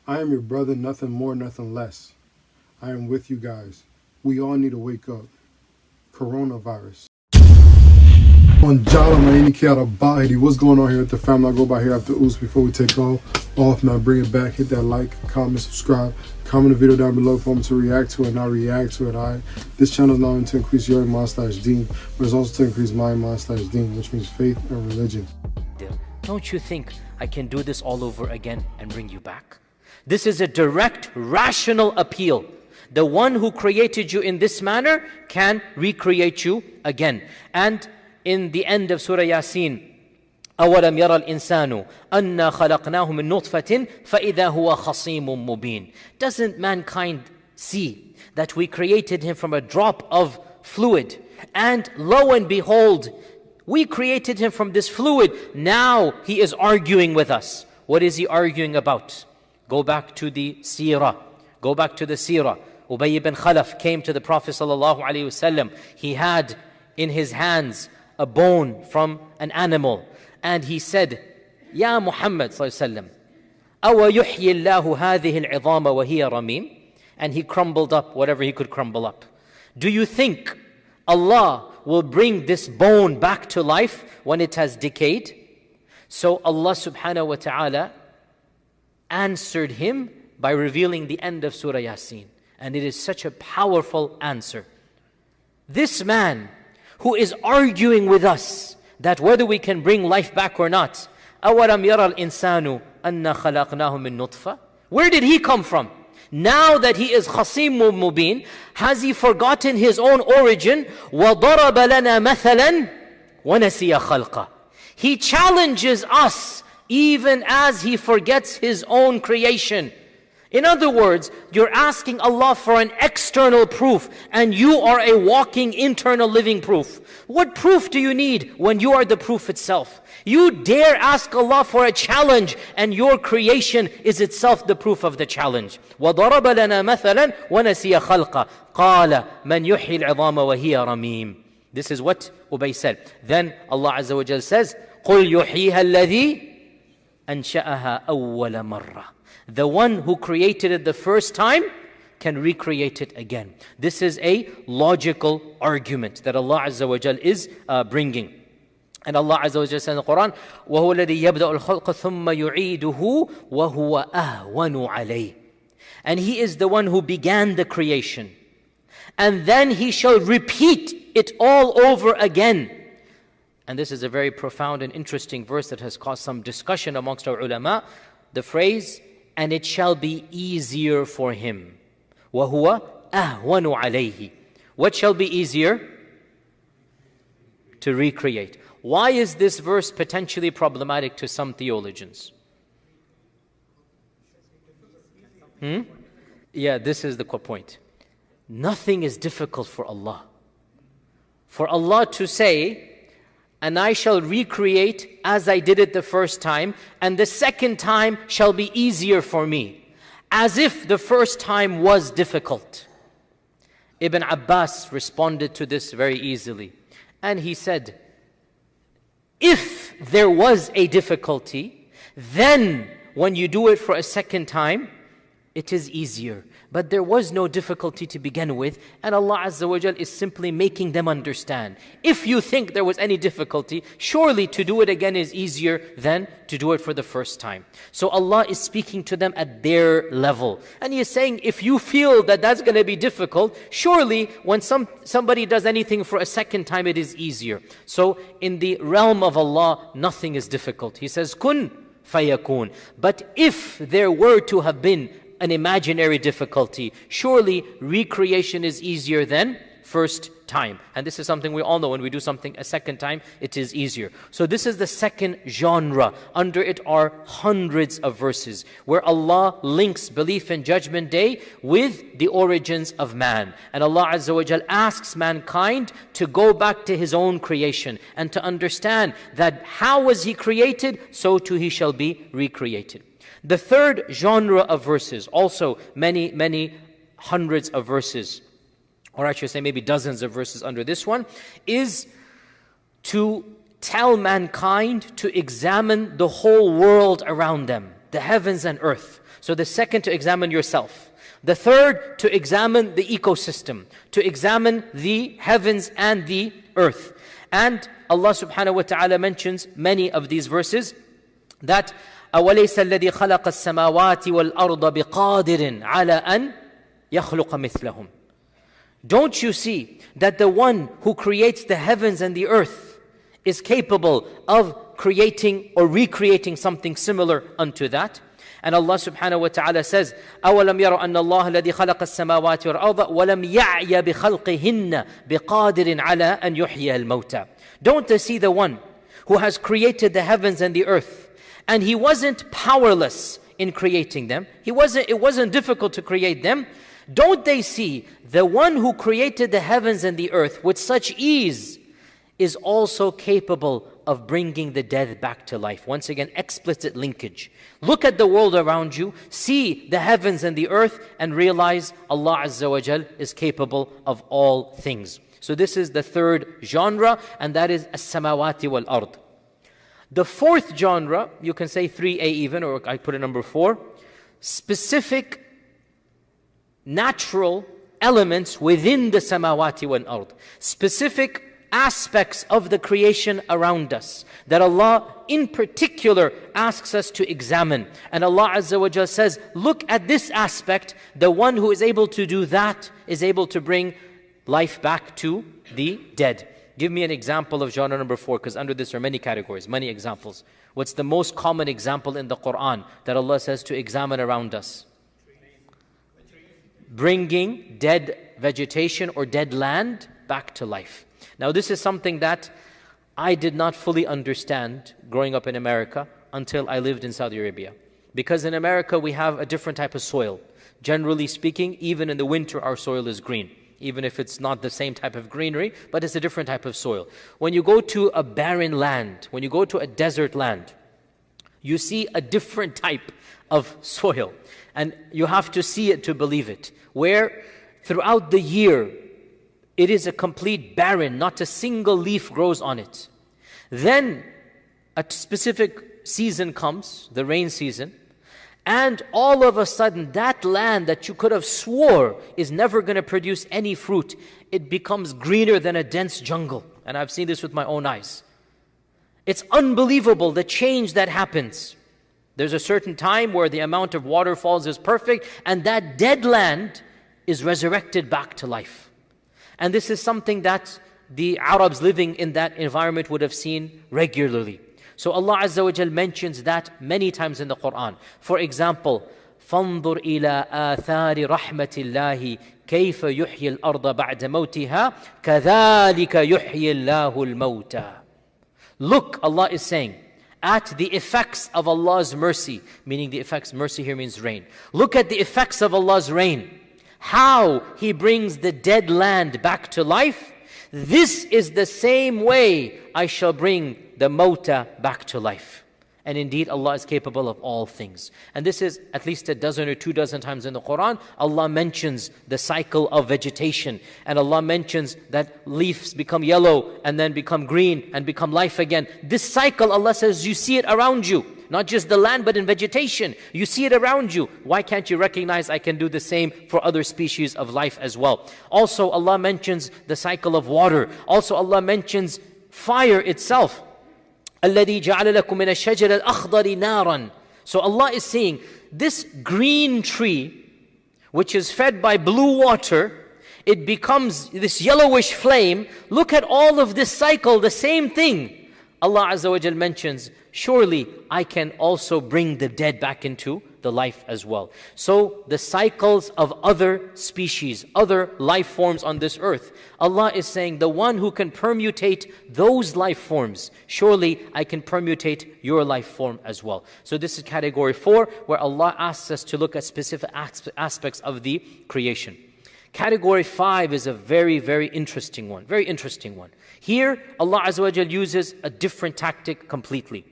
I am your brother, nothing more, nothing less. I am with you guys. We all need to wake up. Coronavirus. On Jala Maini Kiara Bahidi. What's going on here with the family? I go by HereAfter Ous before we take off. Now bring it back. Hit that like, comment, subscribe. Comment the video down below for me to react to it, and I'll react to it, alright? This channel is not only to increase your Iman/Deen, but it's also to increase my Iman/Deen, which means faith and religion. Don't you think I can do this all over again and bring you back? This is a direct, rational appeal. The one who created you in this manner can recreate you again. And in the end of Surah Yasin, أَوَلَمْ يَرَى الْإِنسَانُ أَنَّا خَلَقْنَاهُ مِن نُطْفَةٍ فَإِذَا هُوَ خَصِيمٌ مُبِينٌ. Doesn't mankind see that we created him from a drop of fluid? And lo and behold, we created him from this fluid. Now he is arguing with us. What is he arguing about? Go back to the seerah. Go back to the seerah. Ubay ibn Khalaf came to the Prophet ﷺ. He had in his hands a bone from an animal. And he said, Ya Muhammad ﷺ, أَوَ يُحْيِي اللَّهُ هَذِهِ الْعِظَامَ وَهِيَ رَمِيمٌ. And he crumbled up whatever he could crumble up. Do you think Allah will bring this bone back to life when it has decayed? So Allah subhanahu wa ta'ala answered him by revealing the end of Surah Yasin. And it is such a powerful answer. This man who is arguing with us that whether we can bring life back or not, أَوَلَمْ يَرَى الْإِنسَانُ أَنَّا خَلَقْنَاهُ مِن نُطْفَةٍ. Where did he come from? Now that he is خَصِيمٌ مُبِينٌ, has he forgotten his own origin? وَضَرَبَ لَنَا مَثَلًا وَنَسِيَ خَلْقَهُ. He challenges us even as he forgets his own creation. In other words, you're asking Allah for an external proof, and you are a walking internal living proof. What proof do you need when you are the proof itself? You dare ask Allah for a challenge, and your creation is itself the proof of the challenge. وَضَرَبَ لَنَا مَثَلًا وَنَسِيَ خَلْقَهُ قَالَ مَنْ يُحْيِي الْعِظَامَ وَهِيَ رَمِيمٌ. This is what Ubay said. Then Allah Azza wa Jal says, قُلْ يُحْيِيهَا الَّذِي أَنْشَأَهَا أَوَّلَ مَرَّةٍ. The one who created it the first time can recreate it again. This is a logical argument that Allah Azza wa Jal is bringing. And Allah Azza wa Jal says in the Quran, وَهُوَ الَّذِي يَبْدَأُ الْخَلْقَ ثُمَّ يُعِيدُهُ وَهُوَ أَهْوَنُ عَلَيْهِ. And He is the one who began the creation. And then He shall repeat it all over again. And this is a very profound and interesting verse that has caused some discussion amongst our ulama. The phrase, and it shall be easier for him. وَهُوَ أَهْوَنُ عَلَيْهِ. What shall be easier? To recreate. Why is this verse potentially problematic to some theologians? Yeah, this is the point. Nothing is difficult for Allah. For Allah to say, and I shall recreate as I did it the first time, and the second time shall be easier for me. As if the first time was difficult. Ibn Abbas responded to this very easily. And he said, if there was a difficulty, then when you do it for a second time, it is easier. But there was no difficulty to begin with, and Allah Azza wa Jal is simply making them understand. If you think there was any difficulty, surely to do it again is easier than to do it for the first time. So Allah is speaking to them at their level. And He is saying, if you feel that that's going to be difficult, surely when somebody does anything for a second time, it is easier. So in the realm of Allah, nothing is difficult. He says, kun fayakun. But if there were to have been an imaginary difficulty, surely recreation is easier than first time. And this is something we all know. When we do something a second time, it is easier. So this is the second genre. Under it are hundreds of verses where Allah links belief in Judgment Day with the origins of man. And Allah Azza wa Jal asks mankind to go back to His own creation and to understand that how was He created, so too He shall be recreated. The third genre of verses, also many hundreds of verses, or I should say maybe dozens of verses under this one, is to tell mankind to examine the whole world around them, the heavens and earth. So the second, to examine yourself. The third, to examine the ecosystem, to examine the heavens and the earth. And Allah subhanahu wa ta'ala mentions many of these verses that أَوَلَيْسَ الَّذِي خَلَقَ السَّمَاوَاتِ وَالْأَرْضَ بِقَادِرٍ عَلَىٰ أَنْ يَخْلُقَ مِثْلَهُمْ. Don't you see that the one who creates the heavens and the earth is capable of creating or recreating something similar unto that? And Allah subhanahu wa ta'ala says, أَوَلَمْ يَرَوْا أَنَّ اللَّهَ الَّذِي خَلَقَ السَّمَاوَاتِ وَالْأَرْضَ وَلَمْ يَعْيَ بِخَلْقِهِنَّ بِقَادِرٍ عَلَىٰ أَنْ يُحْيِيَ الْمَوْتَى. Don't they see the one who has created the heavens and the earth, and He wasn't powerless in creating them? It wasn't difficult to create them. Don't they see the one who created the heavens and the earth with such ease is also capable of bringing the dead back to life? Once again, explicit linkage. Look at the world around you, see the heavens and the earth, and realize Allah Azza wa Jal is capable of all things. So this is the third genre, and that is as-samawati wal-ard. The fourth genre, you can say 3A even, or I put it number 4, specific natural elements within the samawati wal-ard. Specific aspects of the creation around us that Allah in particular asks us to examine. And Allah Azza wa Jalla says, look at this aspect. The one who is able to do that is able to bring life back to the dead. Give me an example of genre number 4, because under this are many categories, many examples. What's the most common example in the Quran that Allah says to examine around us? Bringing dead vegetation or dead land back to life. Now this is something that I did not fully understand growing up in America until I lived in Saudi Arabia. Because in America we have a different type of soil. Generally speaking, even in the winter our soil is green. Even if it's not the same type of greenery, but it's a different type of soil. When you go to a barren land, when you go to a desert land, you see a different type of soil. And you have to see it to believe it. Where throughout the year, it is a complete barren, not a single leaf grows on it. Then a specific season comes, the rain season, and all of a sudden that land that you could have swore is never going to produce any fruit, it becomes greener than a dense jungle. And I've seen this with my own eyes. It's unbelievable the change that happens. There's a certain time where the amount of waterfalls is perfect, and that dead land is resurrected back to life. And this is something that the Arabs living in that environment would have seen regularly. So Allah Azza wa Jal mentions that many times in the Quran. For example, فَانظُرْ إِلَىٰ آثَارِ رَحْمَةِ اللَّهِ كَيْفَ يُحْيِي الْأَرْضَ بَعْدَ مَوْتِهَا كَذَلِكَ يُحْيِي اللَّهُ الْمَوْتَى. Look, Allah is saying, at the effects of Allah's mercy, meaning the effects, mercy here means rain. Look at the effects of Allah's rain. How He brings the dead land back to life. This is the same way I shall bring the mauta back to life. And indeed Allah is capable of all things. And this is at least a dozen or 2 dozen times in the Quran. Allah mentions the cycle of vegetation. And Allah mentions that leaves become yellow and then become green and become life again. This cycle, Allah says, you see it around you. Not just the land, but in vegetation. You see it around you. Why can't you recognize I can do the same for other species of life as well? Also, Allah mentions the cycle of water. Also, Allah mentions fire itself. الَّذِي جَعَلَ لَكُم مِّنَ الشَّجَرِ الْأَخْضَرِ نَارًا. So Allah is saying, this green tree, which is fed by blue water, it becomes this yellowish flame. Look at all of this cycle, the same thing. Allah Azza wa Jal mentions, surely I can also bring the dead back into the life as well. So the cycles of other species, other life forms on this earth, Allah is saying, the one who can permutate those life forms, surely I can permutate your life form as well. So this is category 4, where Allah asks us to look at specific aspects of the creation. Category 5 is a very, very interesting one. Very interesting one. Here, Allah Azza wa Jal uses a different tactic completely.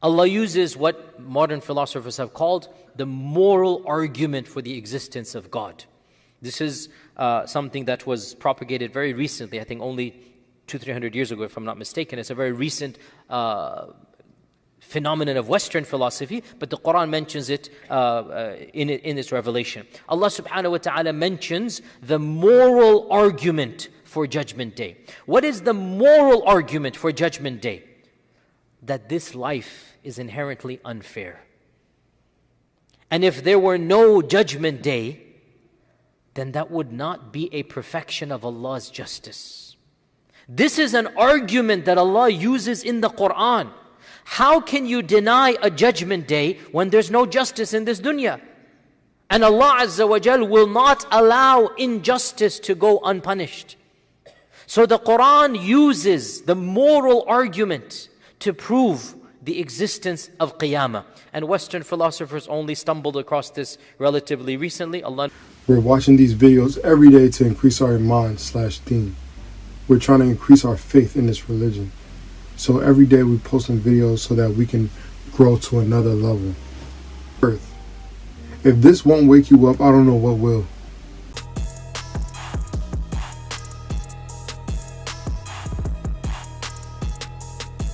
Allah uses what modern philosophers have called the moral argument for the existence of God. This is something that was propagated very recently, I think only 200-300 years ago, if I'm not mistaken. It's a very recent phenomenon of Western philosophy, but the Quran mentions it in its revelation. Allah subhanahu wa ta'ala mentions the moral argument for Judgment Day. What is the moral argument for Judgment Day? That this life is inherently unfair. And if there were no Judgment Day, then that would not be a perfection of Allah's justice. This is an argument that Allah uses in the Quran. How can you deny a Judgment Day when there's no justice in this dunya? And Allah Azza wa Jal will not allow injustice to go unpunished. So the Quran uses the moral argument to prove the existence of Qiyamah. And Western philosophers only stumbled across this relatively recently. We're watching these videos every day to increase our Iman/deen. We're trying to increase our faith in this religion. So every day we posting videos so that we can grow to another level. Earth. If this won't wake you up, I don't know what will.